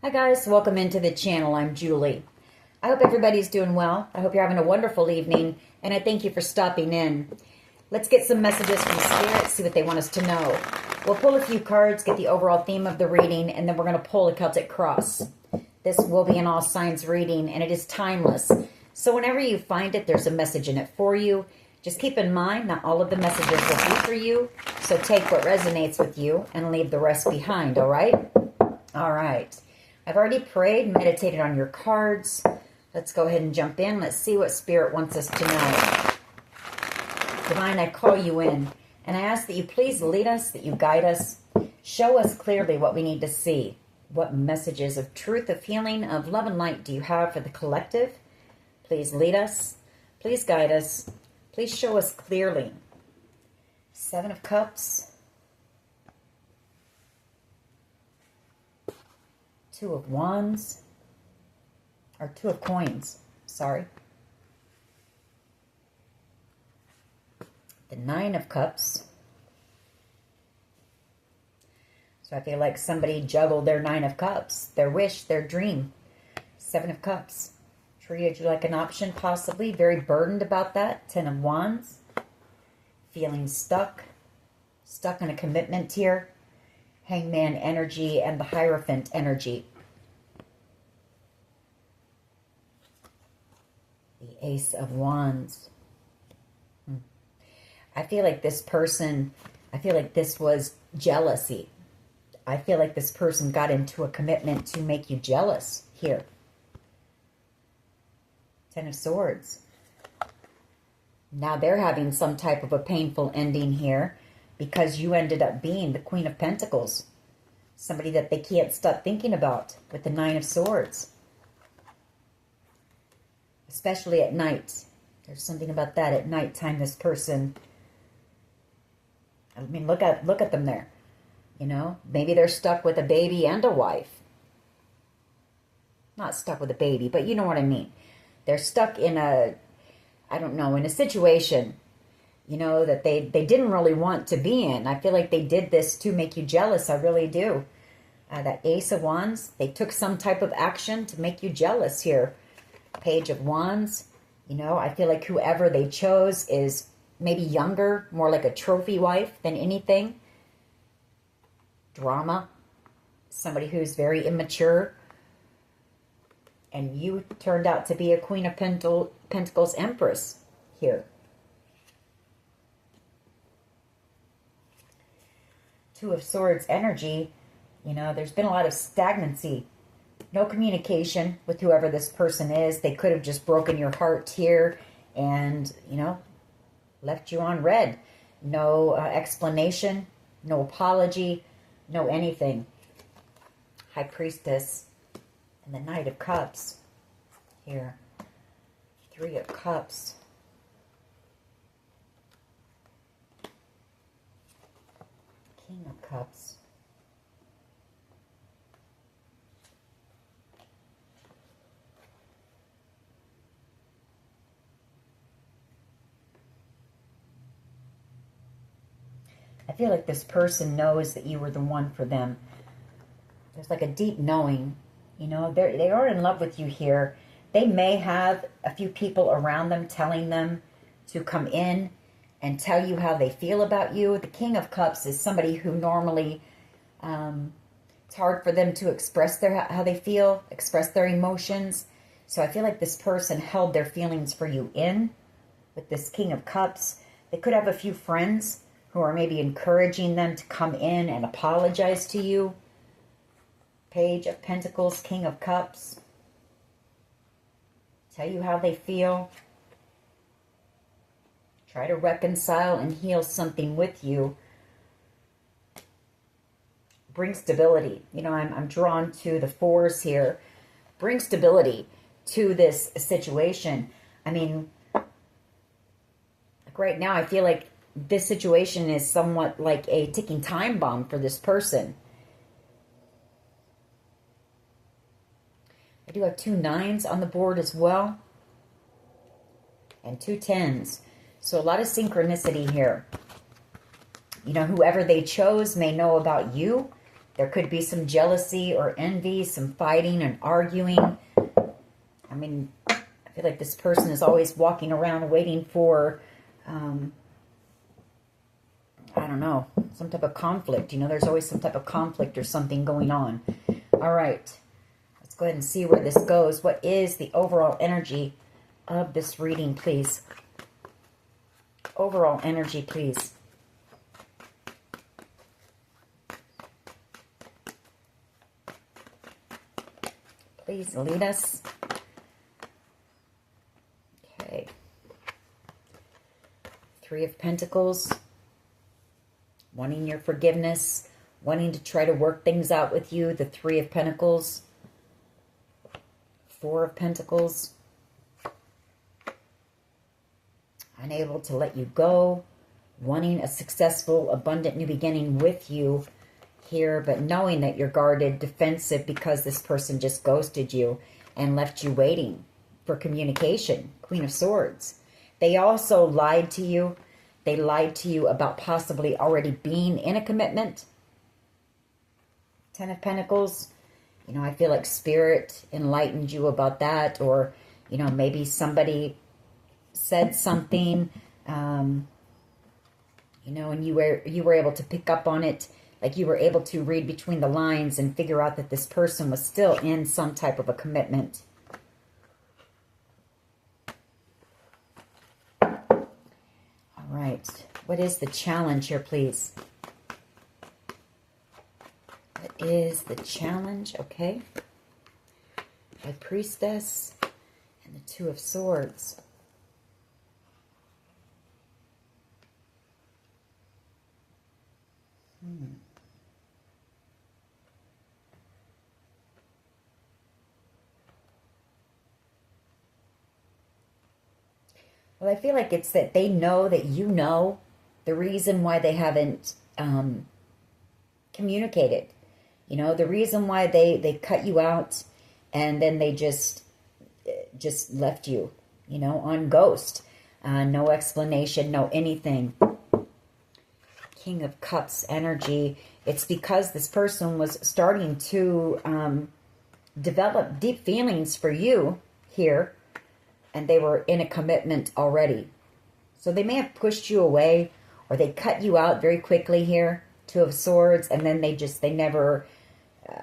Hi guys, welcome into the channel. I'm Julie. I hope everybody's doing well. I hope you're having a wonderful evening, and I thank you for stopping in. Let's get some messages from Spirit, see what they want us to know. We'll pull a few cards, get the overall theme of the reading, and then we're going to pull a Celtic cross. This will be an all signs reading, and it is timeless. So whenever you find it, there's a message in it for you. Just keep in mind, not all of the messages will be for you, so take what resonates with you and leave the rest behind, all right? All right. I've already prayed, meditated on your cards. Let's go ahead and jump in. Let's see what Spirit wants us to know. Divine, I call you in, and I ask that you please lead us, that you guide us. Show us clearly what we need to see. What messages of truth, of healing, of love and light do you have for the collective? Please lead us. Please guide us. Please show us clearly. Seven of Cups. Two of Wands, or Two of Coins, sorry. The Nine of Cups. So I feel like somebody juggled their Nine of Cups, their wish, their dream. Seven of Cups. Treated you like an option, possibly. Very burdened about that. Ten of Wands. Feeling stuck. Stuck in a commitment here. Hangman energy and the Hierophant energy. The Ace of Wands. I feel like this person, I feel like this was jealousy. I feel like this person got into a commitment to make you jealous here. Ten of Swords. Now they're having some type of a painful ending here because you ended up being the Queen of Pentacles. Somebody that they can't stop thinking about with the Nine of Swords. Especially at night. There's something about that at nighttime. This person, I mean, look at them there. You know, maybe they're stuck with a baby and a wife. Not stuck with a baby, but you know what I mean. They're stuck in a, I don't know, in a situation, you know, that they didn't really want to be in. I feel like they did this to make you jealous. I really do. That Ace of Wands, they took some type of action to make you jealous here. Page of Wands, you know, I feel like whoever they chose is maybe younger, more like a trophy wife than anything. Drama, somebody who's very immature. And you turned out to be a Queen of Pentacles Empress here. Two of Swords energy, you know, there's been a lot of stagnancy. No communication with whoever this person is. They could have just broken your heart here and, you know, left you on red. No explanation, no apology, no anything. High Priestess and the Knight of Cups here. Three of Cups. King of Cups. I feel like this person knows that you were the one for them. There's like a deep knowing, you know, they are in love with you here. They may have a few people around them telling them to come in and tell you how they feel about you. The King of Cups is somebody who normally, it's hard for them to express how they feel, express their emotions. So I feel like this person held their feelings for you in with this King of Cups. They could have a few friends who are maybe encouraging them to come in and apologize to you. Page of Pentacles, King of Cups. Tell you how they feel. Try to reconcile and heal something with you. Bring stability. You know, I'm drawn to the fours here. Bring stability to this situation. I mean, like right now I feel like this situation is somewhat like a ticking time bomb for this person. I do have two nines on the board as well. And two tens. So a lot of synchronicity here. You know, whoever they chose may know about you. There could be some jealousy or envy, some fighting and arguing. I mean, I feel like this person is always walking around waiting for, I don't know, some type of conflict. You know, there's always some type of conflict or something going on. All right. Let's go ahead and see where this goes. What is the overall energy of this reading, please? Overall energy, please. Please lead us. Okay. Three of Pentacles. Wanting your forgiveness. Wanting to try to work things out with you. The Three of Pentacles. Four of Pentacles. Unable to let you go. Wanting a successful, abundant new beginning with you here, but knowing that you're guarded, defensive, because this person just ghosted you and left you waiting for communication. Queen of Swords. They also lied to you. They lied to you about possibly already being in a commitment. Ten of Pentacles. You know, I feel like Spirit enlightened you about that, or, you know, maybe somebody said something, you know, and you were able to pick up on it. Like you were able to read between the lines and figure out that this person was still in some type of a commitment. All right. What is the challenge here, please? What is the challenge? Okay. High Priestess and the Two of Swords. Well, I feel like it's that they know that you know the reason why they haven't communicated. You know, the reason why they cut you out and then they just left you, you know, on ghost. No explanation, no anything. King of Cups energy. It's because this person was starting to develop deep feelings for you here, and they were in a commitment already. So they may have pushed you away, or they cut you out very quickly here. Two of Swords, and then they never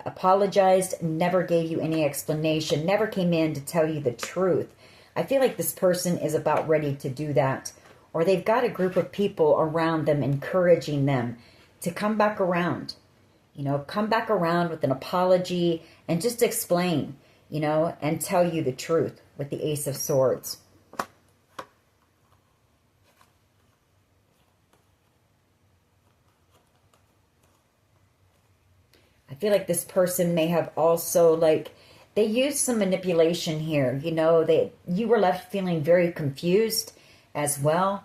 apologized, never gave you any explanation, never came in to tell you the truth. I feel like this person is about ready to do that. Or they've got a group of people around them encouraging them to come back around. You know, come back around with an apology and just explain, you know, and tell you the truth with the Ace of Swords. I feel like this person may have also, like, they used some manipulation here. You know, you were left feeling very confused as well.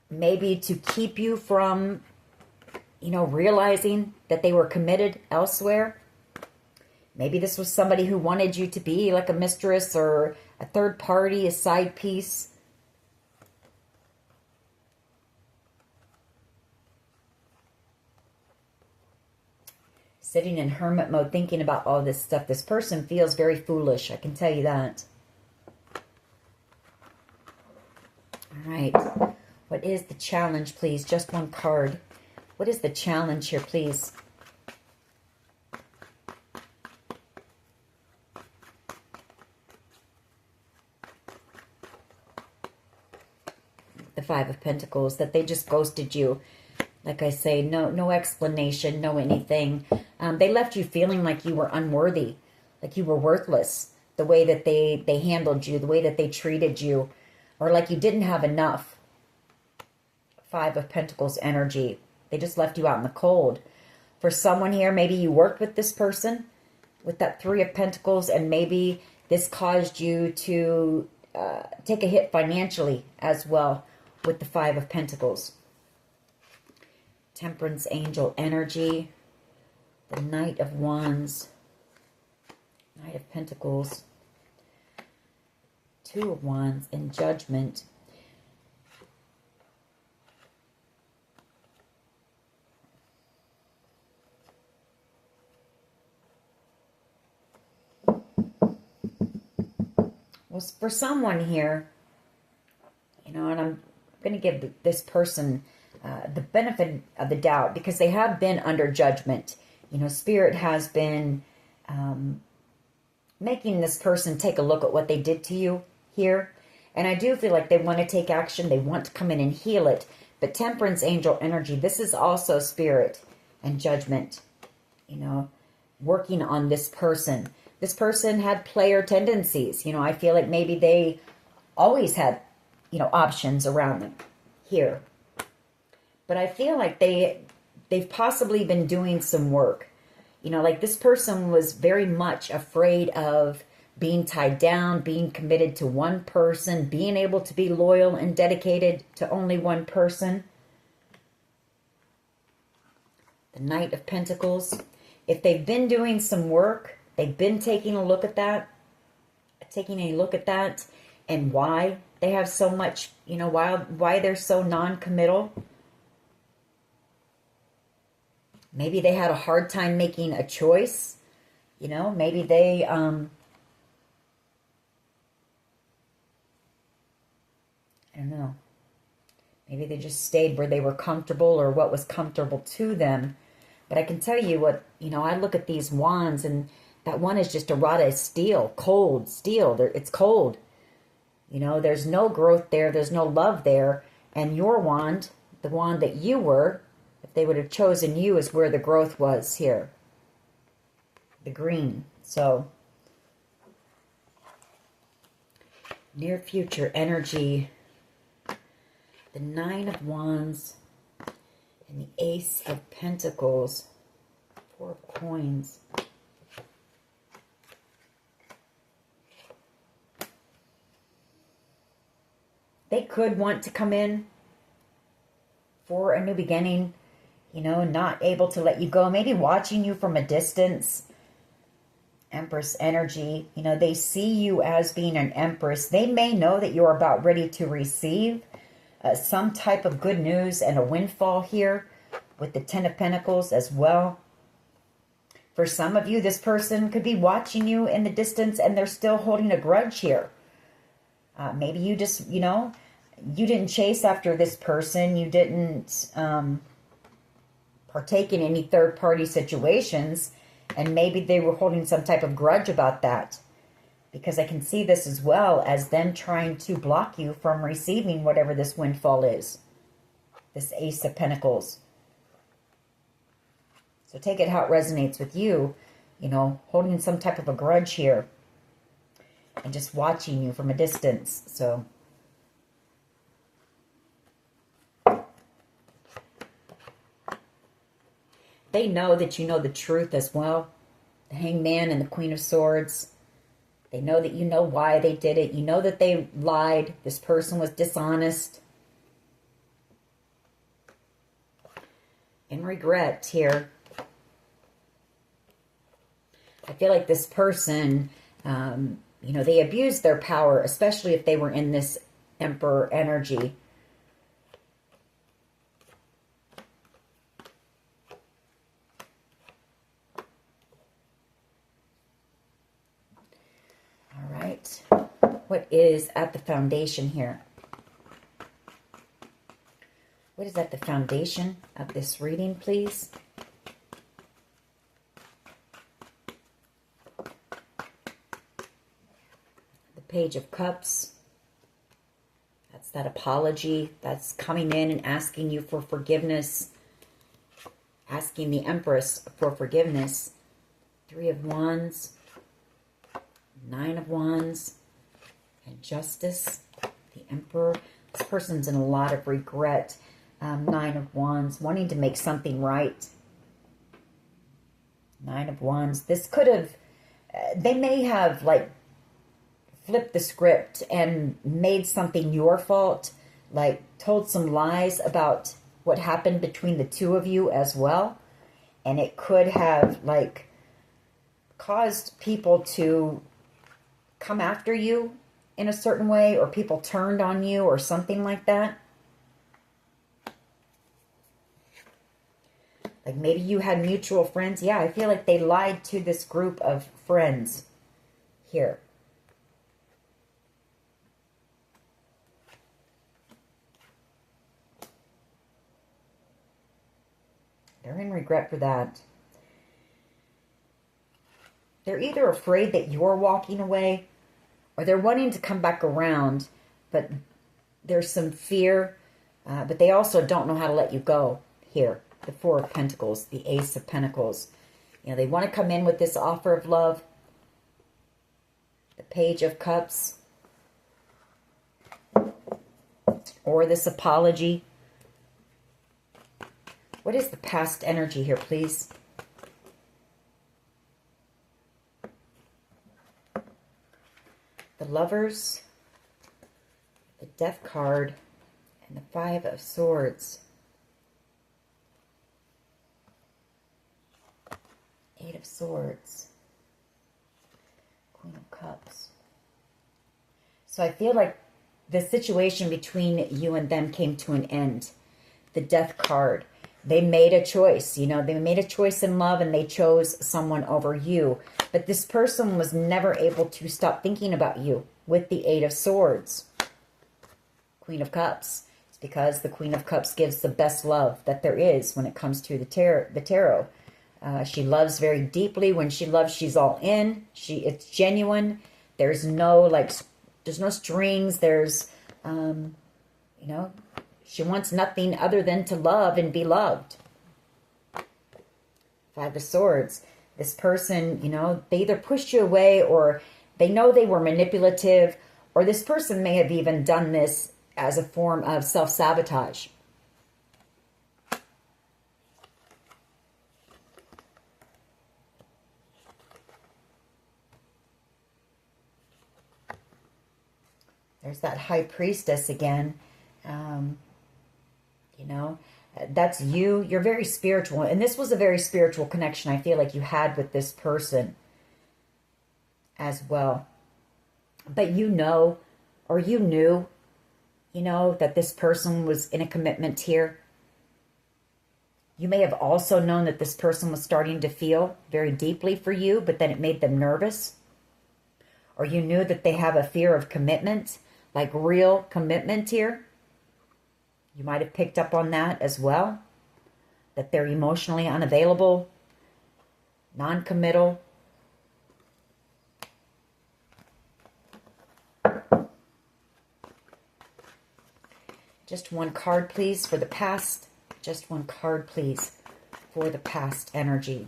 Maybe to keep you from, you know, realizing that they were committed elsewhere. Maybe this was somebody who wanted you to be like a mistress or a third party, a side piece. Sitting in hermit mode, thinking about all this stuff. This person feels very foolish, I can tell you that. All right. What is the challenge, please? Just one card. What is the challenge here, please? The Five of Pentacles, that they just ghosted you. Like I say, no explanation, no anything. They left you feeling like you were unworthy, like you were worthless. The way that they handled you, the way that they treated you, or like you didn't have enough. Five of Pentacles energy. They just left you out in the cold. For someone here, maybe you worked with this person with that Three of Pentacles, and maybe this caused you to take a hit financially as well with the Five of Pentacles. Temperance angel energy. The Knight of Wands. Knight of Pentacles. Two of Wands and Judgment. Well, for someone here, you know, and I'm going to give this person the benefit of the doubt because they have been under judgment. You know, Spirit has been making this person take a look at what they did to you here. And I do feel like they want to take action. They want to come in and heal it. But Temperance angel energy, this is also Spirit and judgment, you know, working on this person. This person had player tendencies. You know, I feel like maybe they always had, you know, options around them here. But I feel like they've possibly been doing some work. You know, like this person was very much afraid of being tied down, being committed to one person, being able to be loyal and dedicated to only one person. The Knight of Pentacles. If they've been doing some work, they've been taking a look at that, and why they have so much, you know, why they're so non-committal. Maybe they had a hard time making a choice. You know, maybe they, I don't know. Maybe they just stayed where they were comfortable or what was comfortable to them. But I can tell you what, you know, I look at these wands and that one is just a rod of steel, cold steel. It's cold. You know, there's no growth there. There's no love there. And your wand, the wand that you were, if they would have chosen you, is where the growth was here. The green. So, near future energy. The Nine of Wands and the Ace of Pentacles. Four of Coins. They could want to come in for a new beginning, you know, not able to let you go, maybe watching you from a distance. Empress energy, you know, they see you as being an empress. They may know that you're about ready to receive some type of good news and a windfall here with the Ten of Pentacles as well. For some of you, this person could be watching you in the distance and they're still holding a grudge here. Maybe you just, you know, you didn't chase after this person. You didn't partake in any third-party situations. And maybe they were holding some type of grudge about that. Because I can see this as well as them trying to block you from receiving whatever this windfall is. This Ace of Pentacles. So take it how it resonates with you. You know, holding some type of a grudge here. And just watching you from a distance. So they know that you know the truth as well. The Hangman and the Queen of Swords. They know that you know why they did it. You know that they lied. This person was dishonest. And regret here. I feel like this person, you know, they abused their power, especially if they were in this Emperor energy. All right. What is at the foundation here? What is at the foundation of this reading, please? The Page of Cups. That's that apology. That's coming in and asking you for forgiveness. Asking the Empress for forgiveness. Three of Wands. Nine of Wands. And Justice. The Emperor. This person's in a lot of regret. Nine of Wands. Wanting to make something right. Nine of Wands. This could have... they may have, like, flipped the script and made something your fault. Like, told some lies about what happened between the two of you as well. And it could have, like, caused people to come after you in a certain way, or people turned on you or something like that. Like maybe you had mutual friends. Yeah, I feel like they lied to this group of friends here. They're in regret for that. They're either afraid that you're walking away, or they're wanting to come back around, but there's some fear, but they also don't know how to let you go here. The Four of Pentacles, the Ace of Pentacles. You know, they want to come in with this offer of love. The Page of Cups. Or this apology. What is the past energy here, please? The Lovers, the Death card, and the Five of Swords. Eight of Swords. Queen of Cups. So I feel like the situation between you and them came to an end. The Death card. They made a choice, you know, they made a choice in love and they chose someone over you. But this person was never able to stop thinking about you with the Eight of Swords. Queen of Cups. It's because the Queen of Cups gives the best love that there is when it comes to the tarot. She loves very deeply. When she loves, she's all in. It's genuine. There's no, there's no strings. There's, you know, she wants nothing other than to love and be loved. Five of Swords. This person, you know, they either pushed you away or they know they were manipulative, or this person may have even done this as a form of self-sabotage. There's that High Priestess again. You know, that's you. You're very spiritual. And this was a very spiritual connection I feel like you had with this person as well. But you know, or you knew, you know, that this person was in a commitment here. You may have also known that this person was starting to feel very deeply for you, but then it made them nervous. Or you knew that they have a fear of commitment, like real commitment here. You might have picked up on that as well. That they're emotionally unavailable, non-committal. Just one card, please, for the past. Just one card, please, for the past energy.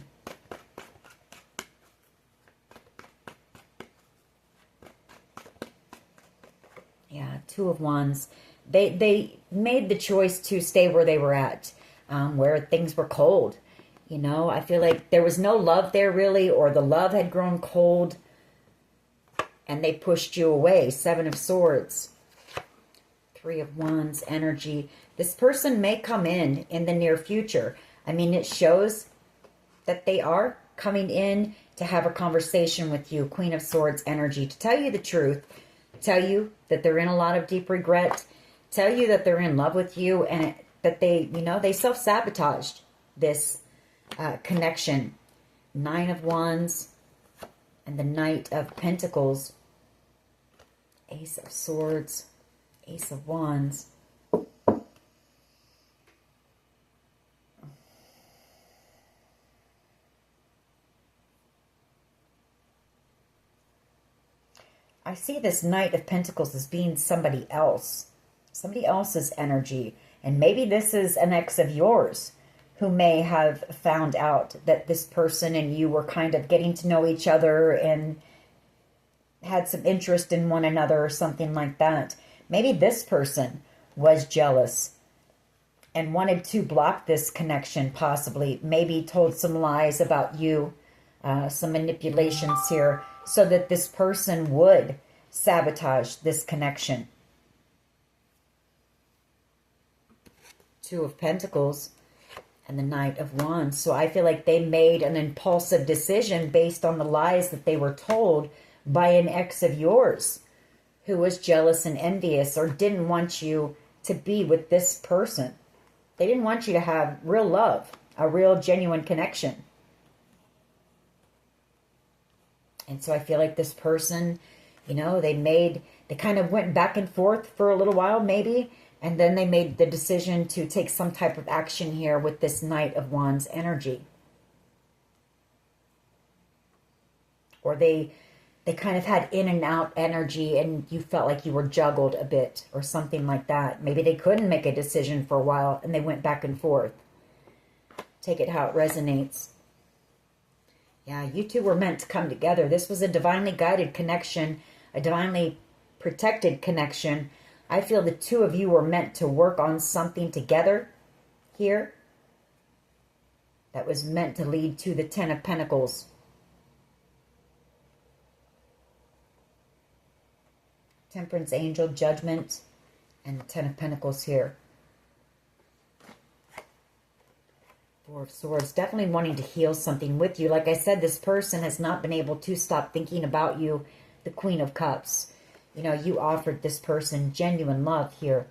Yeah, Two of Wands. They made the choice to stay where they were at, where things were cold. You know, I feel like there was no love there really, or the love had grown cold, and they pushed you away. Seven of Swords. Three of Wands energy. This person may come in the near future. I mean, it shows that they are coming in to have a conversation with you. Queen of Swords energy. To tell you the truth, tell you that they're in a lot of deep regret, tell you that they're in love with you, and that they, you know, they self-sabotaged this connection. Nine of Wands and the Knight of Pentacles. Ace of Swords. Ace of Wands. I see this Knight of Pentacles as being somebody else. Somebody else's energy. And maybe this is an ex of yours who may have found out that this person and you were kind of getting to know each other and had some interest in one another or something like that. Maybe this person was jealous and wanted to block this connection, possibly. Maybe told some lies about you, some manipulations here, so that this person would sabotage this connection. Two of Pentacles and the Knight of Wands. So I feel like they made an impulsive decision based on the lies that they were told by an ex of yours who was jealous and envious, or didn't want you to be with this person. They didn't want you to have real love, a real genuine connection. And so I feel like this person, you know, they kind of went back and forth for a little while maybe, And then they made the decision to take some type of action here with this Knight of Wands energy. Or they kind of had in and out energy and you felt like you were juggled a bit or something like that. Maybe they couldn't make a decision for a while and they went back and forth. Take it how it resonates. Yeah, you two were meant to come together. This was a divinely guided connection, a divinely protected connection. I feel the two of you were meant to work on something together here that was meant to lead to the Ten of Pentacles. Temperance, Angel, Judgment, and the Ten of Pentacles here. Four of Swords, definitely wanting to heal something with you. Like I said, this person has not been able to stop thinking about you. The Queen of Cups. You know, you offered this person genuine love here.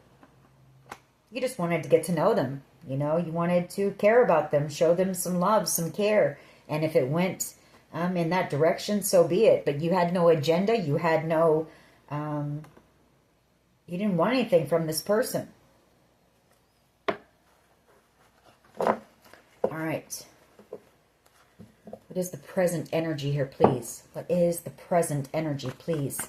You just wanted to get to know them. You know, you wanted to care about them, show them some love, some care. And if it went in that direction, so be it. But you had no agenda. You had no, you didn't want anything from this person. All right. What is the present energy here, please? What is the present energy, please?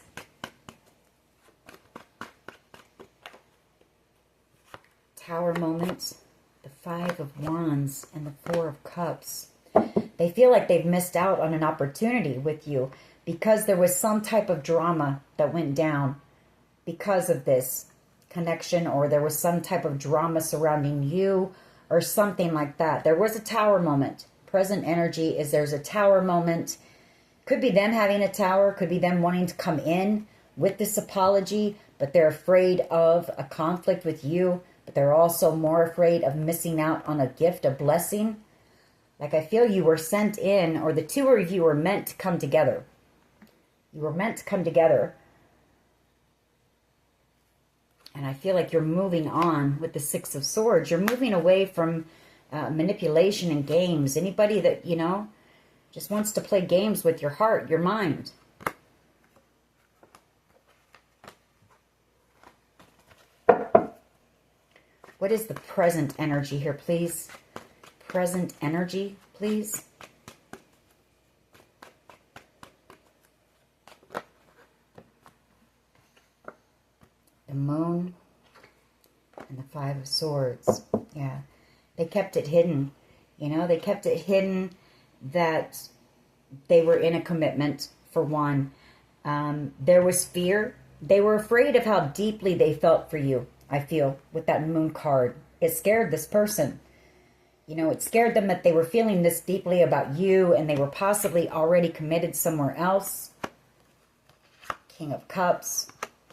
Tower moments, the Five of Wands, and the Four of Cups. They feel like they've missed out on an opportunity with you because there was some type of drama that went down because of this connection, or there was some type of drama surrounding you or something like that. There was a tower moment. Present energy is there's a tower moment. Could be them having a tower, could be them wanting to come in with this apology, but they're afraid of a conflict with you, but they're also more afraid of missing out on a gift, a blessing. Like I feel you were sent in, or the two of you were meant to come together. You were meant to come together. And I feel like you're moving on with the Six of Swords. You're moving away from manipulation and games. Anybody that, you know, just wants to play games with your heart, your mind. What is the present energy here, please? Present energy, please. The Moon and the Five of Swords. Yeah. They kept it hidden. You know, they kept it hidden that they were in a commitment, for one. There was fear. They were afraid of how deeply they felt for you, I feel, with that Moon card. It scared this person. You know, it scared them that they were feeling this deeply about you and they were possibly already committed somewhere else. King of Cups,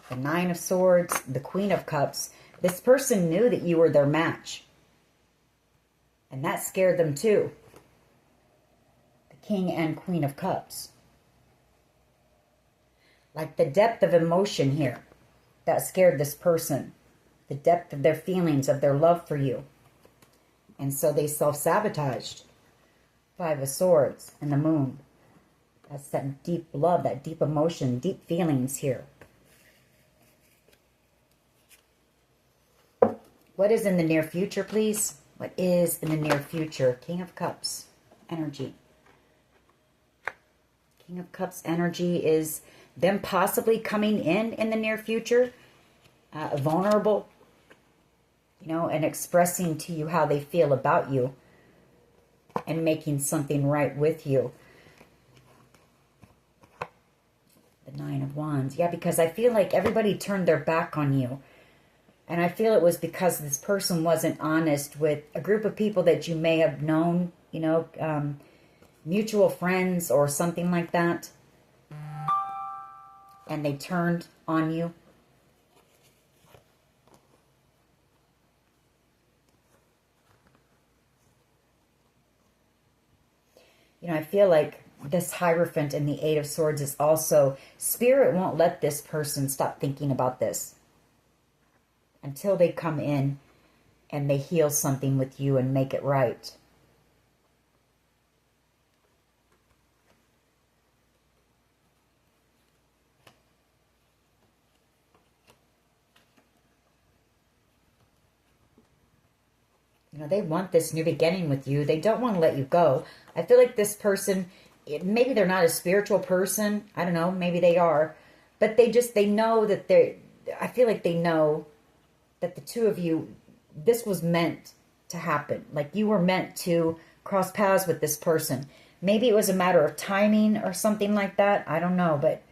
the Nine of Swords, the Queen of Cups. This person knew that you were their match. And that scared them too. The King and Queen of Cups. Like the depth of emotion here that scared this person. The depth of their feelings, of their love for you. And so they self-sabotaged. Five of Swords and the Moon. That's that deep love, that deep emotion, deep feelings here. What is in the near future, please? What is in the near future? King of Cups energy. King of Cups energy is them possibly coming in the near future, vulnerable, you know, and expressing to you how they feel about you and making something right with you. The Nine of Wands. Yeah, because I feel like everybody turned their back on you. And I feel it was because this person wasn't honest with a group of people that you may have known, you know, mutual friends or something like that. And they turned on you. You know, I feel like this Hierophant and the Eight of Swords is also, Spirit won't let this person stop thinking about this until they come in and they heal something with you and make it right. they want this new beginning with you. They don't want to let you go. I feel like this person, maybe they're not a spiritual person. I don't know. Maybe they are. But they know that I feel like they know that the two of you, this was meant to happen. Like you were meant to cross paths with this person. Maybe it was a matter of timing or something like that. I don't know, but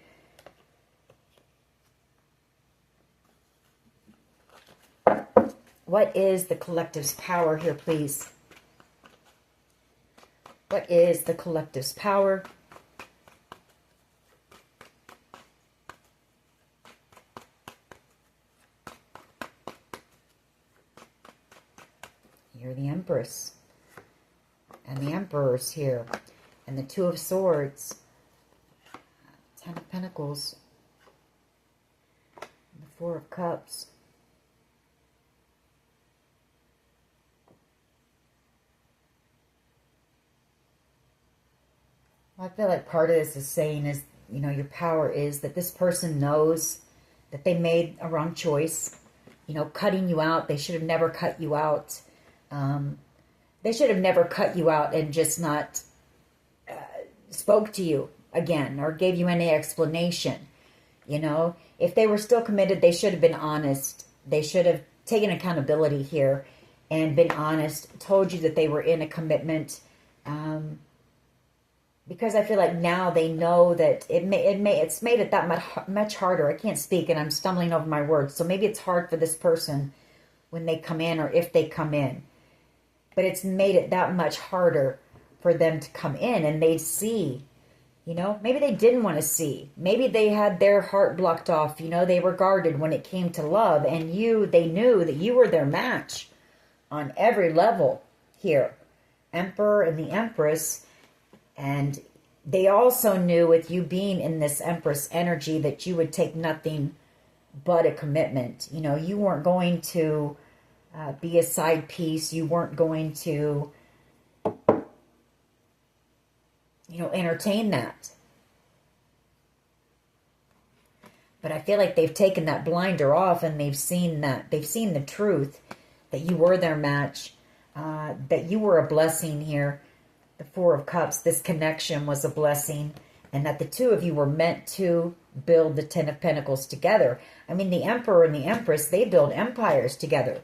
what is the collective's power here, please? What is the collective's power? You're the Empress. And the Emperor's here. And the Two of Swords. Ten of Pentacles. And the Four of Cups. I feel like part of this is saying is, your power is that this person knows that they made a wrong choice. Cutting you out. They should have never cut you out. They should have never cut you out and just not spoke to you again or gave you any explanation. If they were still committed, they should have been honest. They should have taken accountability here and been honest, told you that they were in a commitment. Because I feel like now they know that it's made it that much harder. I can't speak and I'm stumbling over my words. So maybe it's hard for this person when they come in or if they come in. But it's made it that much harder for them to come in and they see, maybe they didn't want to see. Maybe they had their heart blocked off. They were guarded when it came to love and they knew that you were their match on every level here. Emperor and the Empress. And they also knew with you being in this Empress energy that you would take nothing but a commitment. You weren't going to be a side piece. You weren't going to, entertain that. But I feel like they've taken that blinder off and they've seen the truth that you were their match, that you were a blessing here. The Four of Cups, this connection was a blessing, and that the two of you were meant to build the Ten of Pentacles together. I mean, the Emperor and the Empress, they build empires together.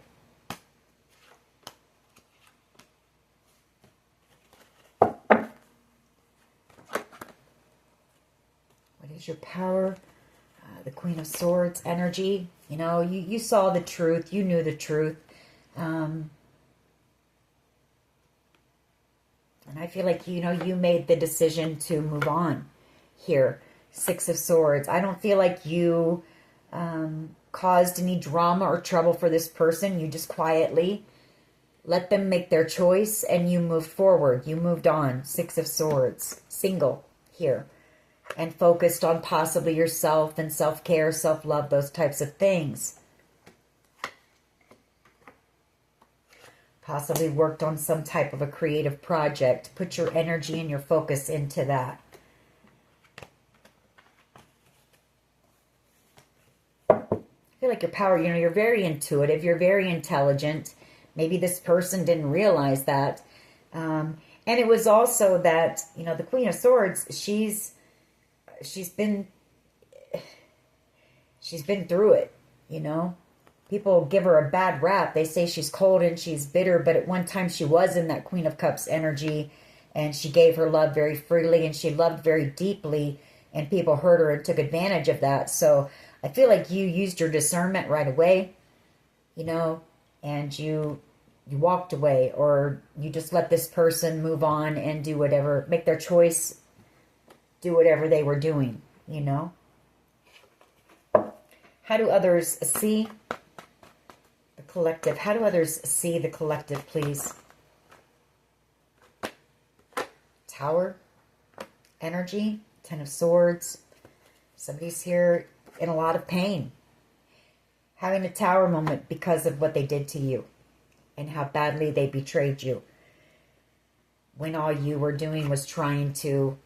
What is your power? The Queen of Swords energy. You saw the truth. You knew the truth. And I feel like, you made the decision to move on here. Six of Swords. I don't feel like you caused any drama or trouble for this person. You just quietly let them make their choice and you moved forward. You moved on. Six of Swords. Single here. And focused on possibly yourself and self-care, self-love, those types of things. Possibly worked on some type of a creative project. Put your energy and your focus into that. I feel like your power, you're very intuitive. You're very intelligent. Maybe this person didn't realize that. And it was also that, the Queen of Swords, she's been through it, People give her a bad rap. They say she's cold and she's bitter, but at one time she was in that Queen of Cups energy and she gave her love very freely and she loved very deeply and people hurt her and took advantage of that. So I feel like you used your discernment right away, and you walked away or you just let this person move on and do whatever, make their choice, do whatever they were doing, How do others see the collective? How do others see the collective, please? Tower, energy, Ten of Swords. Somebody's here in a lot of pain. Having a tower moment because of what they did to you and how badly they betrayed you. When all you were doing was trying to,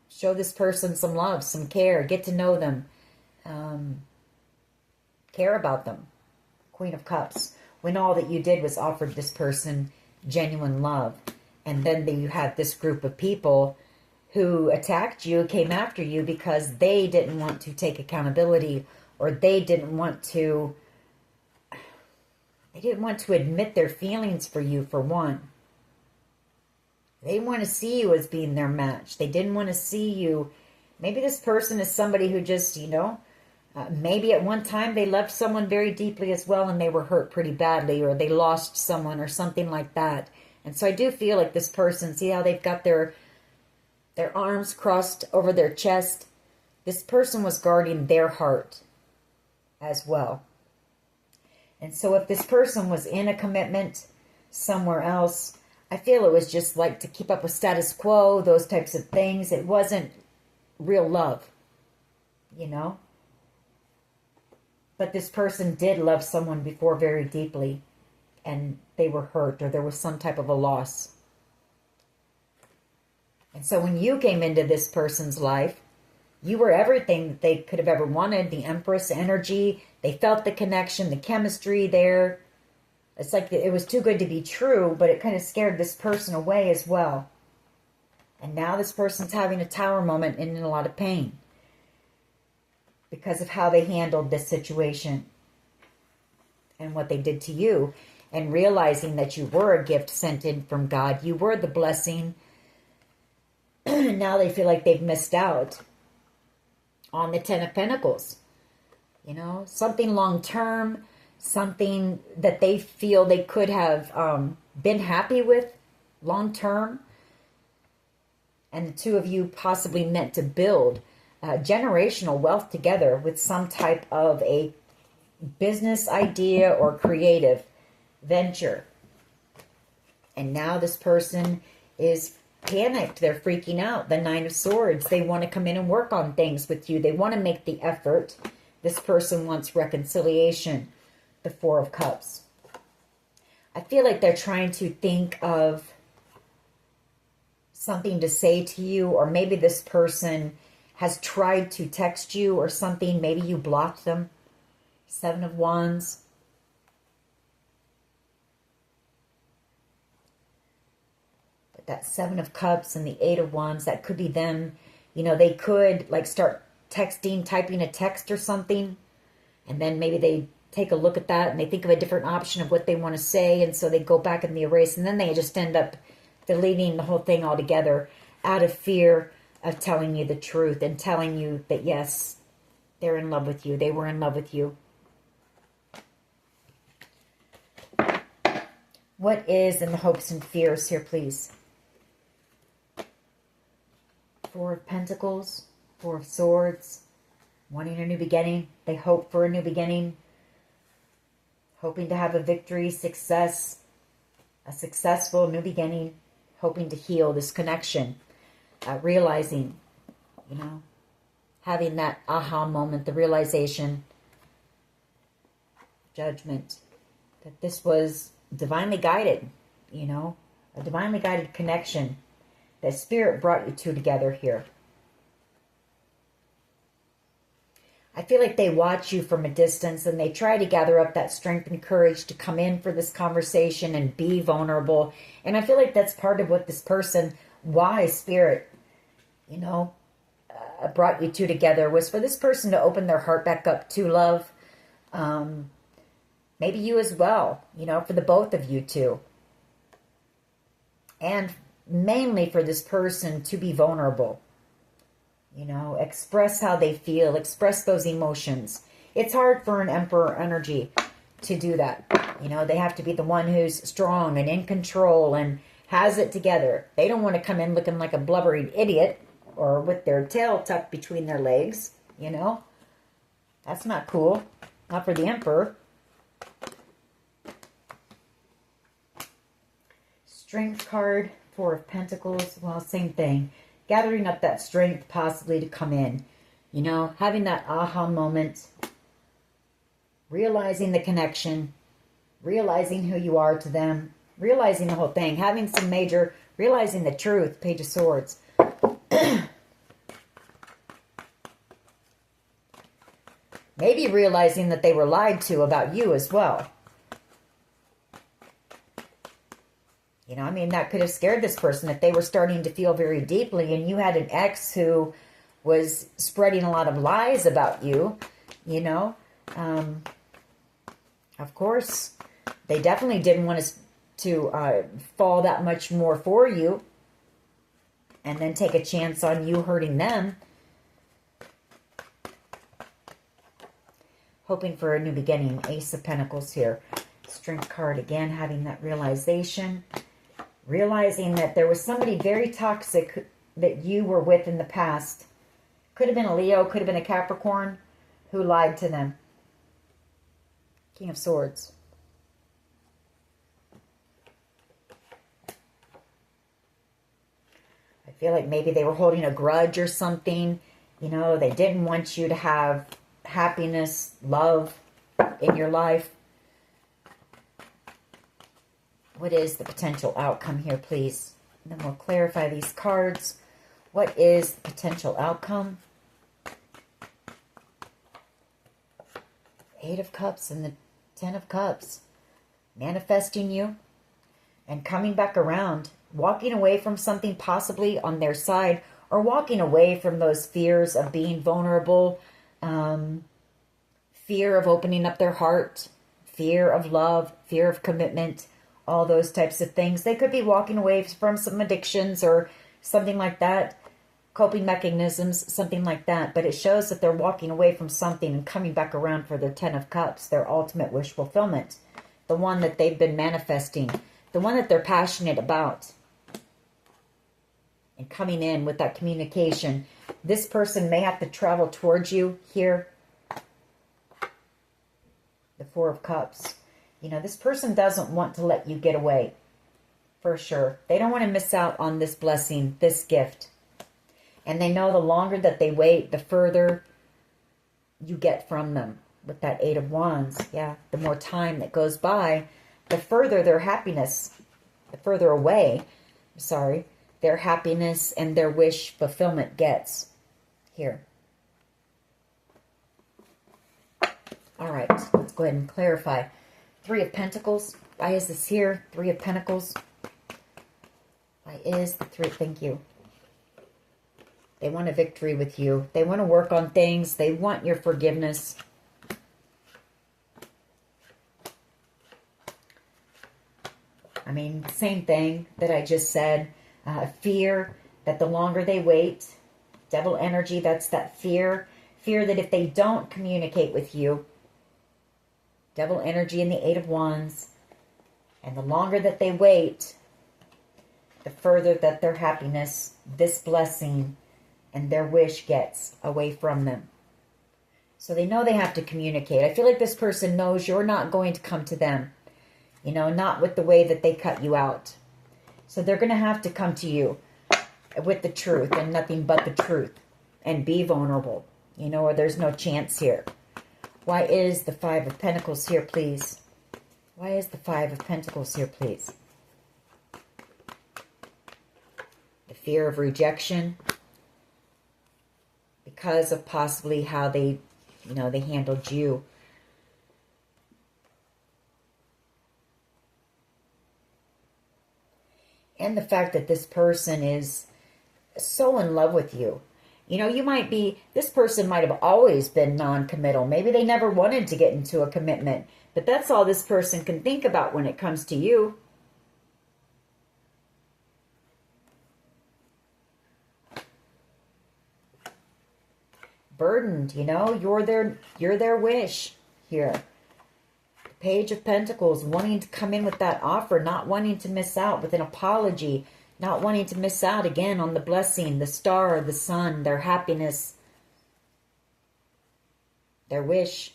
show this person some love, some care, get to know them, care about them. Queen of Cups. when all that you did was offer this person genuine love. And then you had this group of people who attacked you, came after you because they didn't want to take accountability, or they didn't want to admit their feelings for you, for one. They didn't want to see you as being their match. They didn't want to see you. Maybe this person is somebody who just, maybe at one time they loved someone very deeply as well, and they were hurt pretty badly, or they lost someone or something like that. And so I do feel like this person, see how they've got their arms crossed over their chest? This person was guarding their heart as well. And so if this person was in a commitment somewhere else, I feel it was just like to keep up with status quo, those types of things. It wasn't real love, But this person did love someone before very deeply, and they were hurt, or there was some type of a loss. And so when you came into this person's life, you were everything that they could have ever wanted. The Empress energy, they felt the connection, the chemistry there. It's like it was too good to be true, but it kind of scared this person away as well. And now this person's having a tower moment and in a lot of pain because of how they handled this situation and what they did to you. And realizing that you were a gift sent in from God. You were the blessing. Now they feel like they've missed out on the Ten of Pentacles. Something long-term, something that they feel they could have been happy with long-term. And the two of you possibly meant to build generational wealth together with some type of a business idea or creative venture. And now this person is panicked. They're freaking out. The Nine of Swords. They want to come in and work on things with you. They want to make the effort. This person wants reconciliation. The Four of Cups. I feel like they're trying to think of something to say to you, or maybe this person has tried to text you or something. Maybe you blocked them. Seven of Wands. That Seven of Cups and the Eight of Wands, that could be them. They could like start texting, typing a text or something. And then maybe they take a look at that and they think of a different option of what they want to say. And so they go back in the erase. And then they just end up deleting the whole thing altogether out of fear of telling you the truth and telling you that, yes, they're in love with you. They were in love with you. What is in the hopes and fears here, please? Four of Pentacles, Four of Swords, wanting a new beginning. They hope for a new beginning, hoping to have a victory, success, a successful new beginning, hoping to heal this connection, realizing, having that aha moment, the realization, judgment, that this was divinely guided, a divinely guided connection. That Spirit brought you two together here. I feel like they watch you from a distance and they try to gather up that strength and courage to come in for this conversation and be vulnerable. And I feel like that's part of what this person, why Spirit, brought you two together, was for this person to open their heart back up to love. Maybe you as well, for the both of you two. And mainly for this person to be vulnerable. Express how they feel, express those emotions. It's hard for an Emperor energy to do that. They have to be the one who's strong and in control and has it together. They don't want to come in looking like a blubbering idiot or with their tail tucked between their legs, That's not cool. Not for the Emperor. Strength card, Four of Pentacles. Well, same thing. Gathering up that strength possibly to come in. Having that aha moment. Realizing the connection. Realizing who you are to them. Realizing the whole thing. Having some major... Realizing the truth. Page of Swords. Maybe realizing that they were lied to about you as well. You know, I mean, that could have scared this person if they were starting to feel very deeply and you had an ex who was spreading a lot of lies about you, you know. Of course, they definitely didn't want to fall that much more for you and then take a chance on you hurting them. Hoping for a new beginning. Ace of Pentacles here. Strength card again, having that realization. Realizing that there was somebody very toxic that you were with in the past. Could have been a Leo, could have been a Capricorn who lied to them. King of Swords. I feel like maybe they were holding a grudge or something. You know, they didn't want you to have happiness, love in your life. What is the potential outcome here, please? And then we'll clarify these cards. What is the potential outcome? Eight of Cups and the Ten of Cups. Manifesting you and coming back around. Walking away from something possibly on their side, or walking away from those fears of being vulnerable, fear of opening up their heart, fear of love, fear of commitment, all those types of things. They could be walking away from some addictions or something like that, coping mechanisms, something like that. But it shows that they're walking away from something and coming back around for their Ten of Cups, their ultimate wish fulfillment, the one that they've been manifesting, the one that they're passionate about. And coming in with that communication. This person may have to travel towards you here. The Four of Cups. You know, this person doesn't want to let you get away. For sure. They don't want to miss out on this blessing, this gift. And they know the longer that they wait, the further you get from them. With that Eight of Wands. Yeah, the more time that goes by, the further their happiness, the further away, their happiness and their wish fulfillment gets here. All right, let's go ahead and clarify. Three of Pentacles. Why is this here? Three of Pentacles. Why is the three? Thank you. They want a victory with you. They want to work on things. They want your forgiveness. I mean, same thing that I just said. Fear that the longer they wait, devil energy, that's that fear. Fear that if they don't communicate with you, devil energy in the Eight of Wands, and the longer that they wait, the further that their happiness, this blessing, and their wish gets away from them. So they know they have to communicate. I feel like this person knows you're not going to come to them. You know, not with the way that they cut you out. So they're going to have to come to you with the truth and nothing but the truth. And be vulnerable. You know, or there's no chance here. Why is the Five of Pentacles here, please? Why is the Five of Pentacles here, please? The fear of rejection. Because of possibly how they, you know, they handled you. And the fact that this person is so in love with you. You know, you might be, this person might have always been non-committal. Maybe they never wanted to get into a commitment. But that's all this person can think about when it comes to you. Burdened, you know, you're their wish here. Page of Pentacles, wanting to come in with that offer, not wanting to miss out with an apology, not wanting to miss out again on the blessing, the star, the sun, their happiness, their wish,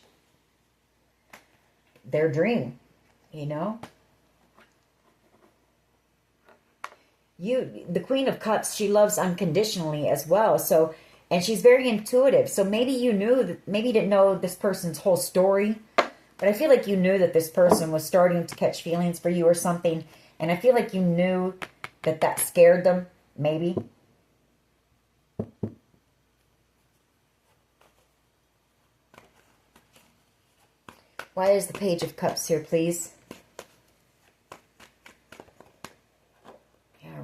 their dream, you know. The Queen of Cups, she loves unconditionally as well. So, and she's very intuitive. So maybe you knew that, maybe you didn't know this person's whole story. But I feel like you knew that this person was starting to catch feelings for you or something. And I feel like you knew that that scared them, maybe. Why is the Page of Cups here, please?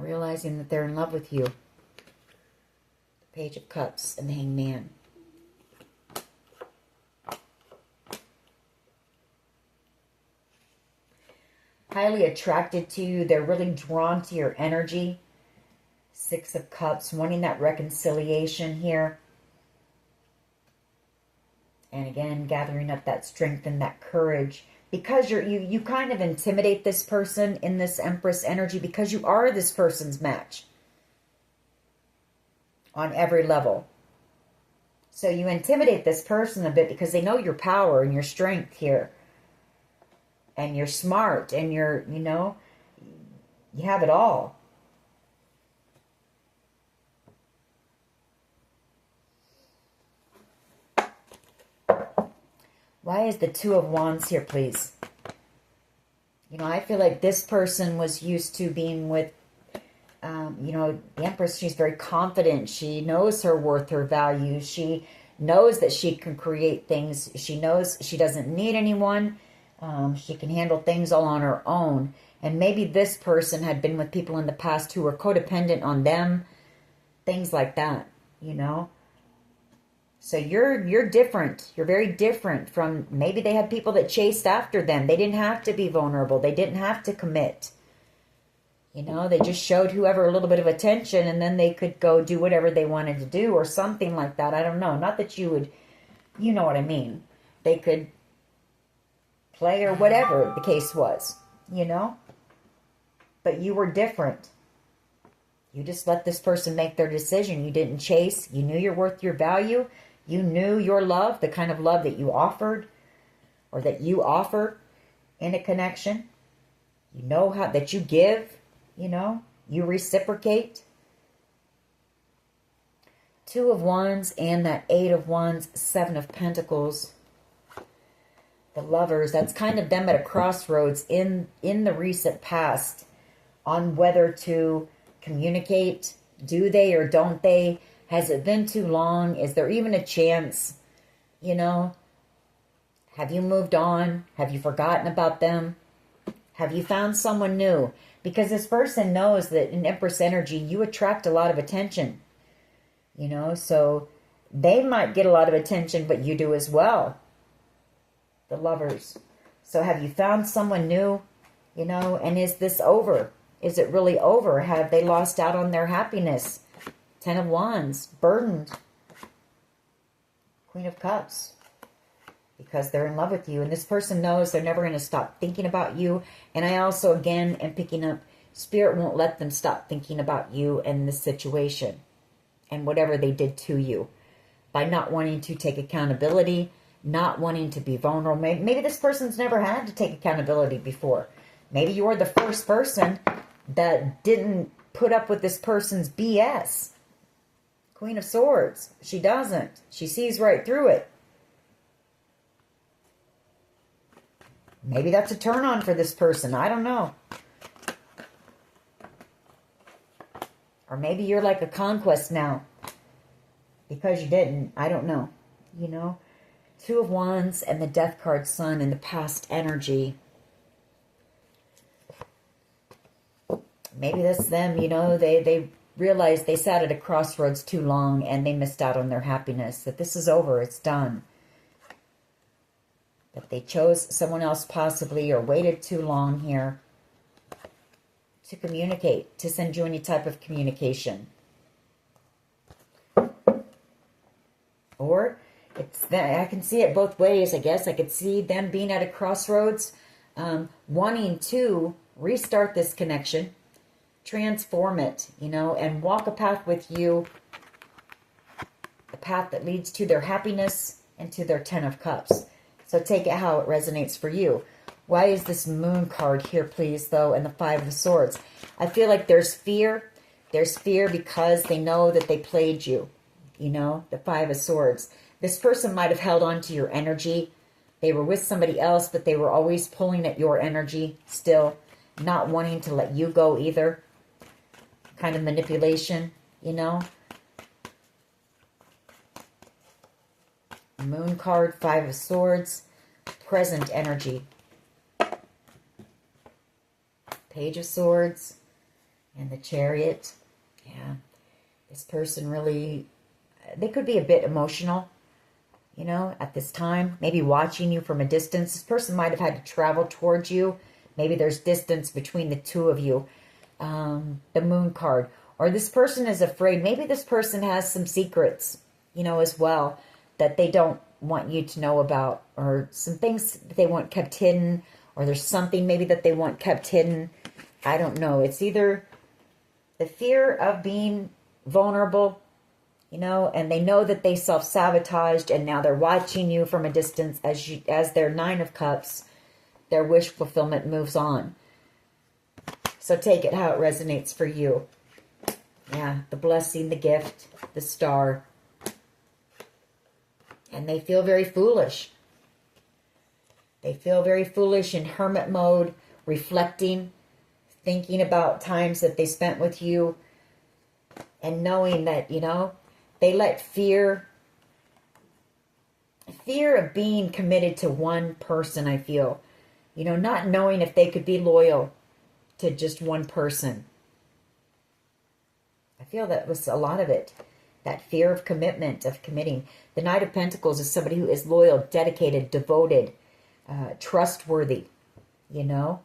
realizing that they're in love with you. Page of Cups and the Hangman. Highly attracted to you. They're really drawn to your energy. Six of Cups, wanting that reconciliation here. And again, gathering up that strength and that courage. Because you kind of intimidate this person in this Empress energy because you are this person's match. On every level. So you intimidate this person a bit because they know your power and your strength here. And you're smart and you're, you know, you have it all. Why is the Two of Wands here, please? You know, I feel like this person was used to being with, you know, the Empress. She's very confident. She knows her worth, her value. She knows that she can create things. She knows she doesn't need anyone. She can handle things all on her own. And maybe this person had been with people in the past who were codependent on them. Things like that, you know. So you're different. You're very different from, maybe they had people that chased after them. They didn't have to be vulnerable. They didn't have to commit. You know, they just showed whoever a little bit of attention and then they could go do whatever they wanted to do or something like that. I don't know. Not that you would, you know what I mean. They could play or whatever the case was, you know. But you were different. You just let this person make their decision. You didn't chase. You knew your worth, your value. You knew your love, the kind of love that you offered or that you offer in a connection. You know how that you give, you know, you reciprocate. Two of Wands and that Eight of Wands, Seven of Pentacles. The Lovers, that's kind of them at a crossroads in the recent past on whether to communicate. Do they or don't they? Has it been too long? Is there even a chance? You know, have you moved on? Have you forgotten about them? Have you found someone new? Because this person knows that in Empress energy, you attract a lot of attention. You know, so they might get a lot of attention, but you do as well. The Lovers. So have you found someone new? You know, and is this over? Is it really over? Have they lost out on their happiness? Ten of Wands, burdened. Queen of Cups. Because they're in love with you. And this person knows they're never going to stop thinking about you. And I also, again, am picking up, Spirit won't let them stop thinking about you and this situation. And whatever they did to you. By not wanting to take accountability. Not wanting to be vulnerable. Maybe this person's never had to take accountability before. Maybe you were the first person that didn't put up with this person's BS. Queen of Swords. She doesn't. She sees right through it. Maybe that's a turn on for this person. I don't know. Or maybe you're like a conquest now. Because you didn't. I don't know. You know. Two of Wands and the Death card, Sun, in the past energy. Maybe that's them, you know, they realized they sat at a crossroads too long and they missed out on their happiness. That this is over, it's done. That they chose someone else possibly or waited too long here to communicate, to send you any type of communication. Or it's that I can see it both ways, I guess. I could see them being at a crossroads, wanting to restart this connection, transform it, you know, and walk a path with you, the path that leads to their happiness and to their Ten of Cups. So take it how it resonates for you. Why is this Moon card here, please, though, and the Five of Swords? I feel like there's fear. There's fear because they know that they played you, you know, the Five of Swords. This person might have held on to your energy. They were with somebody else, but they were always pulling at your energy still, not wanting to let you go either. Kind of manipulation, you know. Moon card, Five of Swords, present energy. Page of Swords, And the Chariot. Yeah. This person really, they could be a bit emotional, you know, at this time. Maybe watching you from a distance. This person might have had to travel towards you. Maybe there's distance between the two of you. The Moon card. Or this person is afraid. Maybe this person has some secrets, you know, as well, that they don't want you to know about. Or some things that they want kept hidden. Or there's something maybe that they want kept hidden. I don't know. It's either the fear of being vulnerable, you know, and they know that they self-sabotaged, and now they're watching you from a distance as their Nine of Cups. Their wish fulfillment moves on. So take it how it resonates for you. Yeah, the blessing, the gift, the Star. And they feel very foolish. They feel very foolish in hermit mode, reflecting, thinking about times that they spent with you, and knowing that, you know, they let fear of being committed to one person, I feel. You know, not knowing if they could be loyal to just one person. I feel that was a lot of it. That fear of commitment, of committing. The Knight of Pentacles is somebody who is loyal, dedicated, devoted, trustworthy, you know.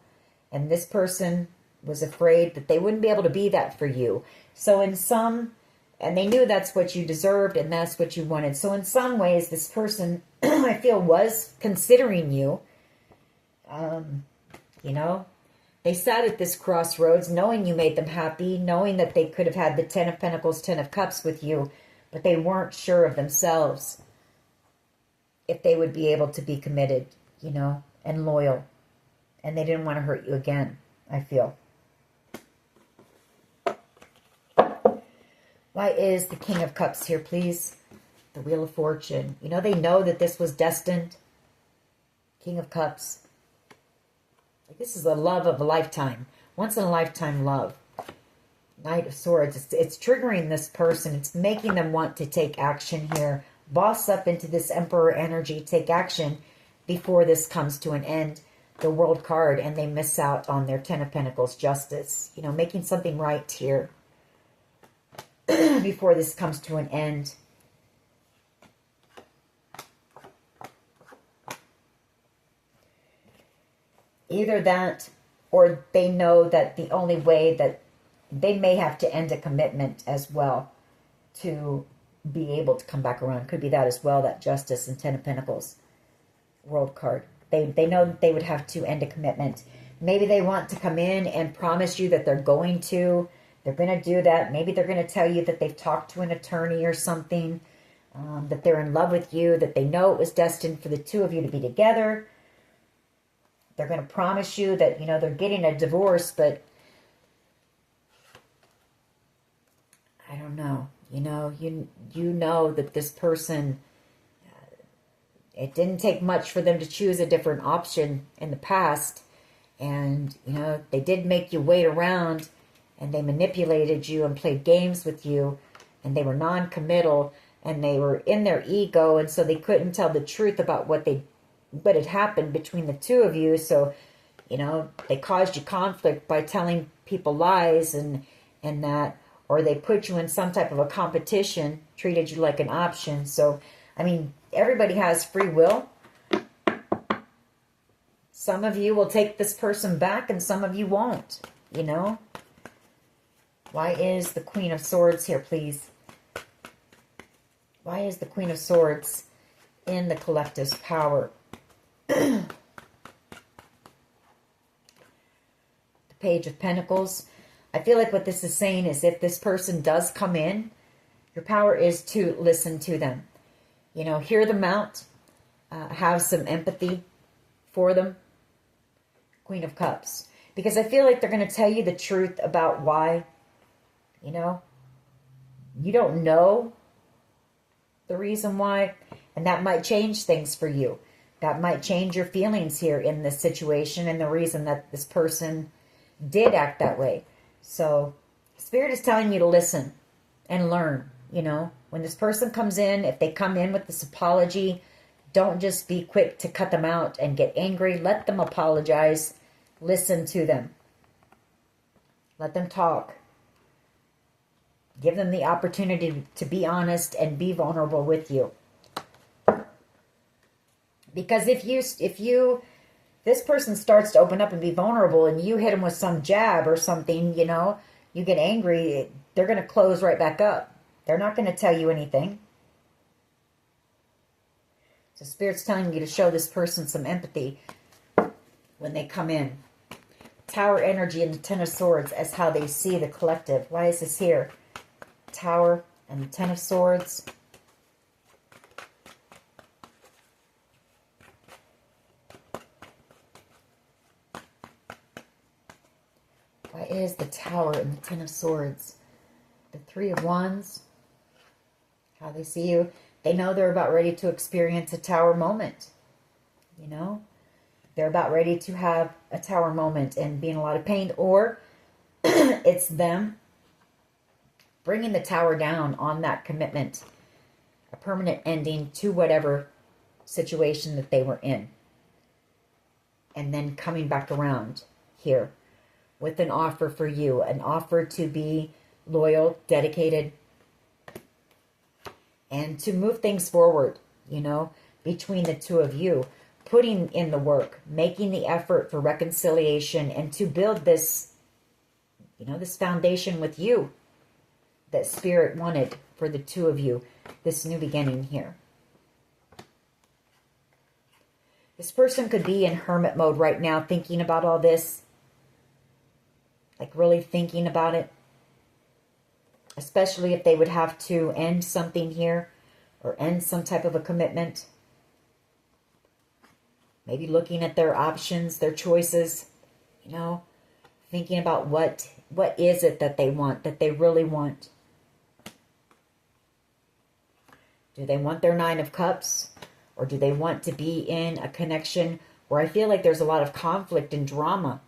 And this person was afraid that they wouldn't be able to be that for you. So in some, and they knew that's what you deserved and that's what you wanted. So in some ways, this person, I feel, was considering you. You know, they sat at this crossroads knowing you made them happy, knowing that they could have had the Ten of Pentacles, Ten of Cups with you, but they weren't sure of themselves if they would be able to be committed, you know, and loyal. And they didn't want to hurt you again, I feel. Why is the King of Cups here, please? The Wheel of Fortune. You know, they know that this was destined. King of Cups. Like, this is the love of a lifetime. Once in a lifetime love. Knight of Swords. It's triggering this person. It's making them want to take action here. Boss up into this Emperor energy. Take action before this comes to an end. The World card. And they miss out on their Ten of Pentacles. Justice. You know, making something right here. Before this comes to an end. Either that, or they know that the only way that they may have to end a commitment as well to be able to come back around. Could be that as well, that Justice and Ten of Pentacles. World card. They know that they would have to end a commitment. Maybe they want to come in and promise you that they're going to. They're going to do that. Maybe they're going to tell you that they've talked to an attorney or something. That they're in love with you. That they know it was destined for the two of you to be together. They're going to promise you that, you know, they're getting a divorce. But I don't know. You know, you know that this person, it didn't take much for them to choose a different option in the past. And, you know, they did make you wait around. And they manipulated you and played games with you. And they were non-committal. And they were in their ego. And so they couldn't tell the truth about what had happened between the two of you. So, you know, they caused you conflict by telling people lies and that. Or they put you in some type of a competition. Treated you like an option. So, I mean, everybody has free will. Some of you will take this person back and some of you won't. You know. Why is the Queen of Swords here, please? Why is the Queen of Swords in the collective's power? The Page of Pentacles. I feel like what this is saying is if this person does come in, your power is to listen to them. You know, hear them out. Have some empathy for them. Queen of Cups. Because I feel like they're going to tell you the truth about why. You know, you don't know the reason why, and that might change things for you. That might change your feelings here in this situation and the reason that this person did act that way. So, Spirit is telling you to listen and learn, you know. When this person comes in, if they come in with this apology, don't just be quick to cut them out and get angry. Let them apologize. Listen to them. Let them talk. Give them the opportunity to be honest and be vulnerable with you. Because if this person starts to open up and be vulnerable and you hit them with some jab or something, you know, you get angry, they're going to close right back up. They're not going to tell you anything. So Spirit's telling you to show this person some empathy when they come in. Tower energy and the Ten of Swords as how they see the collective. Why is this here? Tower and the Ten of Swords. Why is the Tower and the Ten of Swords? The Three of Wands. How they see you. They know they're about ready to experience a Tower moment. You know? They're about ready to have a Tower moment and be in a lot of pain. Or it's them bringing the Tower down on that commitment. A permanent ending to whatever situation that they were in. And then coming back around here with an offer for you. An offer to be loyal, dedicated, and to move things forward, you know, between the two of you. Putting in the work, making the effort for reconciliation, and to build this, you know, this foundation with you that Spirit wanted for the two of you, this new beginning here. This person could be in hermit mode right now, thinking about all this, like really thinking about it, especially if they would have to end something here or end some type of a commitment. Maybe looking at their options, their choices, you know, thinking about what is it that they want, that they really want. Do they want their Nine of Cups? Or do they want to be in a connection where I feel like there's a lot of conflict and drama?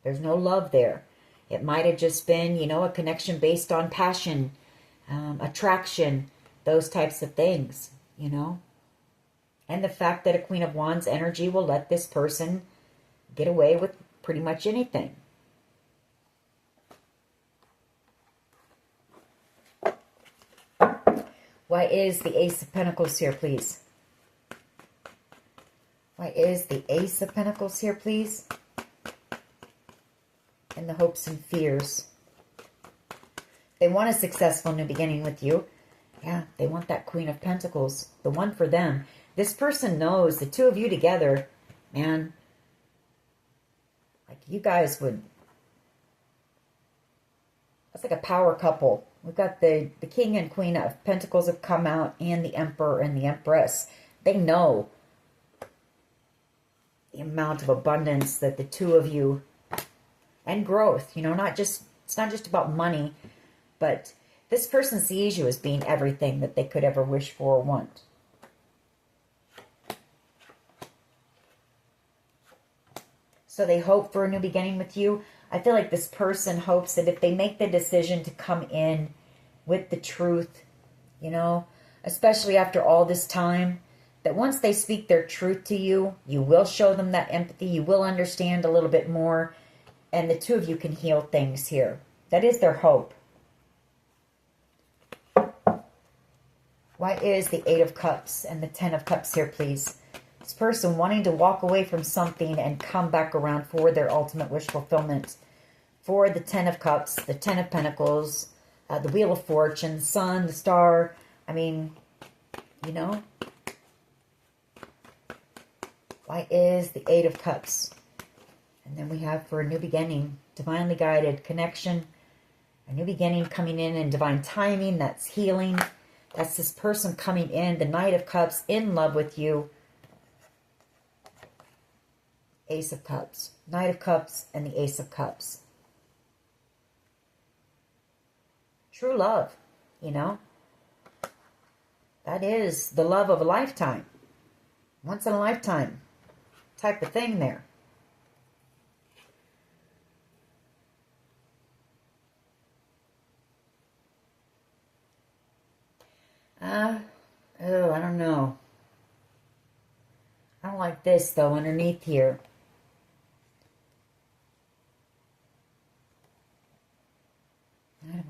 There's no love there. It might have just been, you know, a connection based on passion, attraction, those types of things, you know. And the fact that a Queen of Wands energy will let this person get away with pretty much anything. Why is the Ace of Pentacles here, please? Why is the Ace of Pentacles here, please? And the hopes and fears. They want a successful new beginning with you. Yeah, they want that Queen of Pentacles. The one for them. This person knows the two of you together, man, like you guys would, that's like a power couple. We've got the King and Queen of Pentacles have come out, and the Emperor and the Empress. They know the amount of abundance that the two of you, and growth, you know, it's not just about money, but this person sees you as being everything that they could ever wish for or want. So they hope for a new beginning with you. I feel like this person hopes that if they make the decision to come in with the truth, you know, especially after all this time, that once they speak their truth to you, you will show them that empathy. You will understand a little bit more. And the two of you can heal things here. That is their hope. Why is the Eight of Cups and the Ten of Cups here, please? This person wanting to walk away from something and come back around for their ultimate wish fulfillment. For the Ten of Cups, the Ten of Pentacles, the Wheel of Fortune, the Sun, the Star. I mean, you know. Why is the Eight of Cups? And then we have for a new beginning, divinely guided connection, a new beginning coming in divine timing. That's healing. That's this person coming in, the Knight of Cups, in love with you. Ace of Cups, Knight of Cups, and the Ace of Cups. True love, you know. That is the love of a lifetime. Once in a lifetime type of thing there. I don't know. I don't like this, though, underneath here.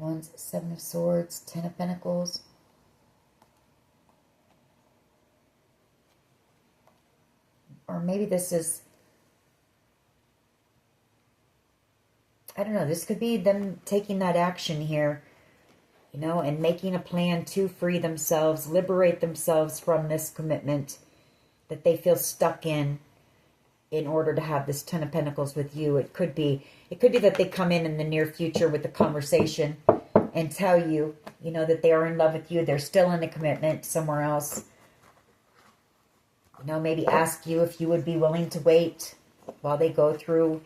Wands, Seven of Swords, Ten of Pentacles. Or maybe this is, I don't know, this could be them taking that action here, you know, and making a plan to free themselves, liberate themselves from this commitment that they feel stuck in order to have this Ten of Pentacles with you. It could be that they come in the near future with a conversation and tell you, you know, that they are in love with you. They're still in a commitment somewhere else. You know, maybe ask you if you would be willing to wait while they go through,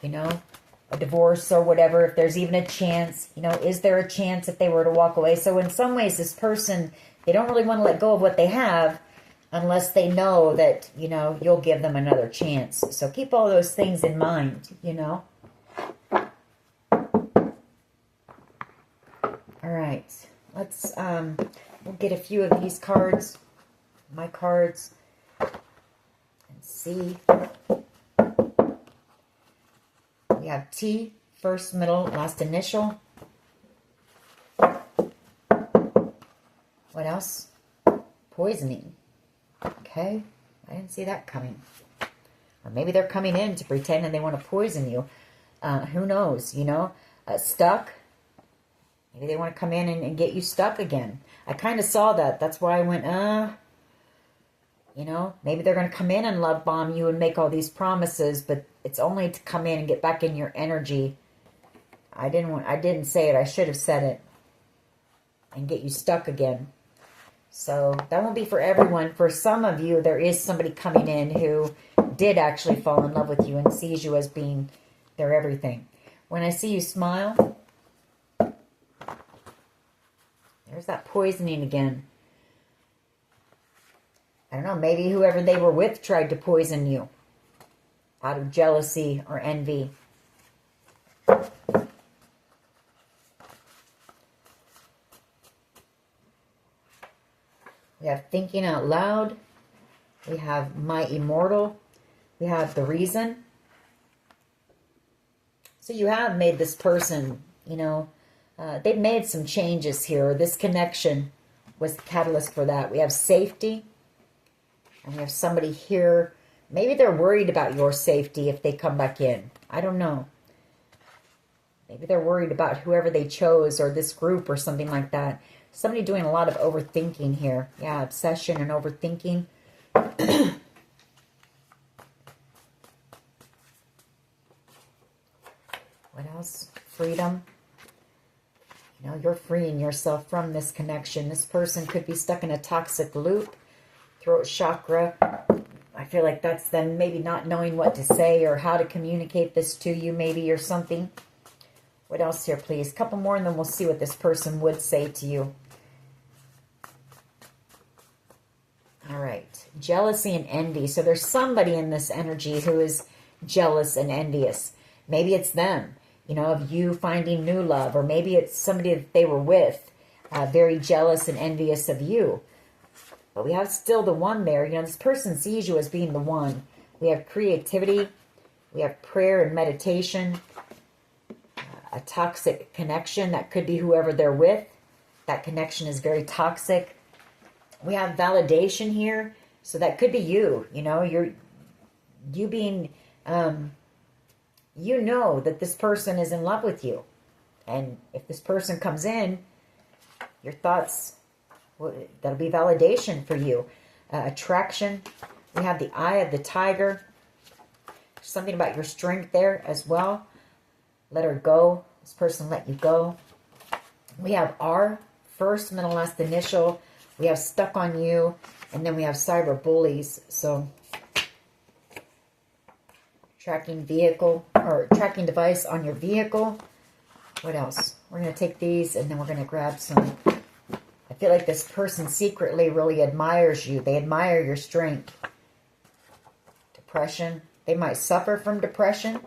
you know, a divorce or whatever. If there's even a chance, you know, is there a chance if they were to walk away? So in some ways, this person, they don't really want to let go of what they have unless they know that, you know, you'll give them another chance. So keep all those things in mind, you know. All right, let's, we'll get a few of these cards, my cards, and see. We have T, first, middle, last initial. What else? Poisoning. Okay, I didn't see that coming. Or maybe they're coming in to pretend and they want to poison you. Who knows, you know? Stuck. Maybe they want to come in and get you stuck again. I kind of saw that. That's why I went, you know, maybe they're going to come in and love bomb you and make all these promises, but it's only to come in and get back in your energy. I didn't say it. I should have said it. And get you stuck again. So that won't be for everyone. For some of you, there is somebody coming in who did actually fall in love with you and sees you as being their everything. When I see you smile, there's that poisoning again. I don't know, maybe whoever they were with tried to poison you out of jealousy or envy. We have thinking out loud. We have my immortal. We have the reason. So you have made this person, you know, they've made some changes here. This connection was the catalyst for that. We have safety. And we have somebody here. Maybe they're worried about your safety if they come back in. I don't know. Maybe they're worried about whoever they chose or this group or something like that. Somebody doing a lot of overthinking here. Yeah, obsession and overthinking. What else? Freedom. You know, you're freeing yourself from this connection. This person could be stuck in a toxic loop. Throat chakra. I feel like that's them maybe not knowing what to say or how to communicate this to you maybe or something. What else here, please? A couple more and then we'll see what this person would say to you. All right. Jealousy and envy. So there's somebody in this energy who is jealous and envious. Maybe it's them, you know, of you finding new love. Or maybe it's somebody that they were with, very jealous and envious of you. But we have still the one there. You know, this person sees you as being the one. We have creativity. We have prayer and meditation. A toxic connection. That could be whoever they're with. That connection is very toxic. We have validation here. So that could be you. You know, you being, you know that this person is in love with you. And if this person comes in, your thoughts, that'll be validation for you. Attraction. We have the eye of the tiger. Something about your strength there as well. Let her go. This person let you go. We have R, first, middle, last initial. We have stuck on you. And then we have cyber bullies. So tracking vehicle or tracking device on your vehicle. What else? We're going to take these and then we're going to grab some. I feel like this person secretly really admires you. They admire your strength. Depression. They might suffer from depression.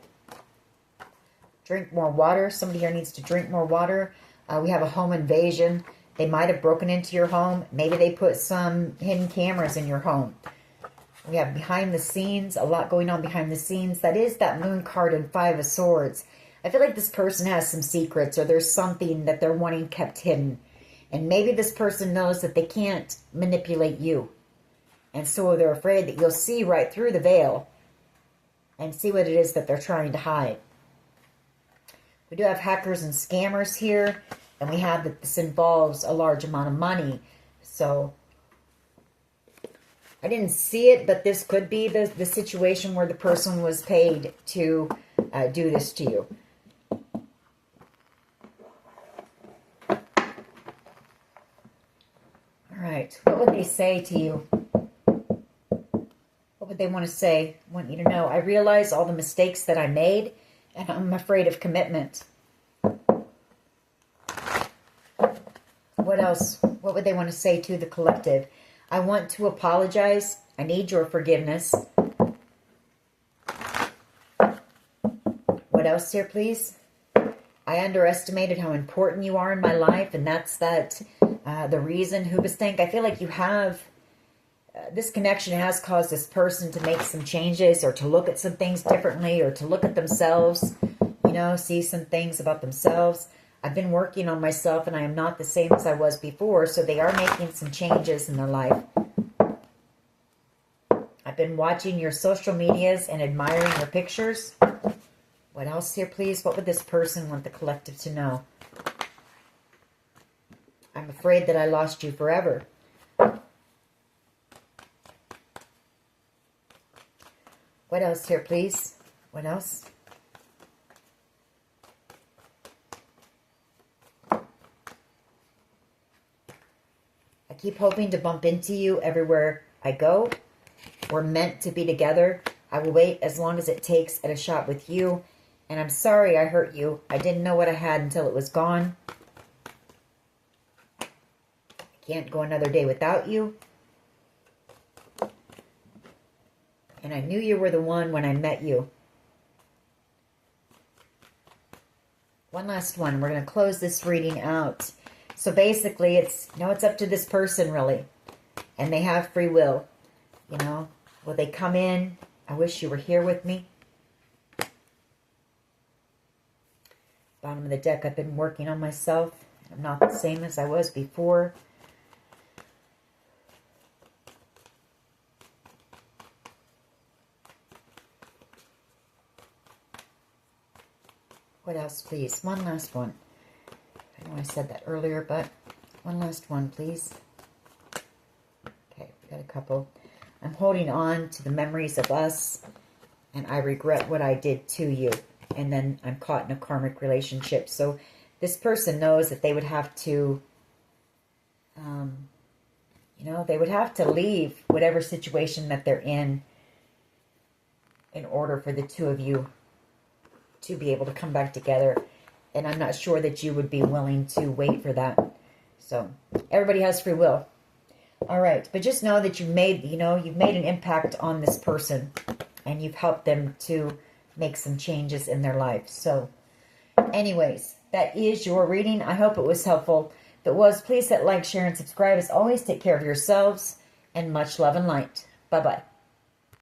Drink more water. Somebody here needs to drink more water. We have a home invasion. They might have broken into your home. Maybe they put some hidden cameras in your home. We have behind the scenes. A lot going on behind the scenes. That is that moon card and Five of Swords. I feel like this person has some secrets, or there's something that they're wanting kept hidden. And maybe this person knows that they can't manipulate you. And so they're afraid that you'll see right through the veil and see what it is that they're trying to hide. We do have hackers and scammers here. And we have that this involves a large amount of money. So I didn't see it, but this could be the situation where the person was paid to do this to you. All right. What would they say to you? What would they want to say? I want you to know, I realize all the mistakes that I made, and I'm afraid of commitment. What else? What would they want to say to the collective? I want to apologize. I need your forgiveness. What else here, please? I underestimated how important you are in my life, and that's the reason. Hoobastank, I feel like you have... this connection has caused this person to make some changes, or to look at some things differently, or to look at themselves, you know, see some things about themselves. I've been working on myself, and I am not the same as I was before, so they are making some changes in their life. I've been watching your social medias and admiring your pictures. What else here, please? What would this person want the collective to know? I'm afraid that I lost you forever. What else here, please? What else? I keep hoping to bump into you everywhere I go. We're meant to be together. I will wait as long as it takes at a shot with you. And I'm sorry I hurt you. I didn't know what I had until it was gone. I can't go another day without you. And I knew you were the one when I met you. One last one. We're going to close this reading out. So basically, it's up to this person, really. And they have free will. You know, will they come in? I wish you were here with me. Bottom of the deck, I've been working on myself. I'm not the same as I was before. What else, please? One last one. I know I said that earlier, but one last one, please. Okay, we got a couple. I'm holding on to the memories of us, and I regret what I did to you. And then I'm caught in a karmic relationship. So this person knows that they would have to, they would have to leave whatever situation that they're in order for the two of you to be able to come back together. And I'm not sure that you would be willing to wait for that. So everybody has free will. All right. But just know that you've made an impact on this person, and you've helped them to make some changes in their life. So anyways, that is your reading. I hope it was helpful. If it was, please hit like, share, and subscribe. As always, take care of yourselves, and much love and light. Bye-bye.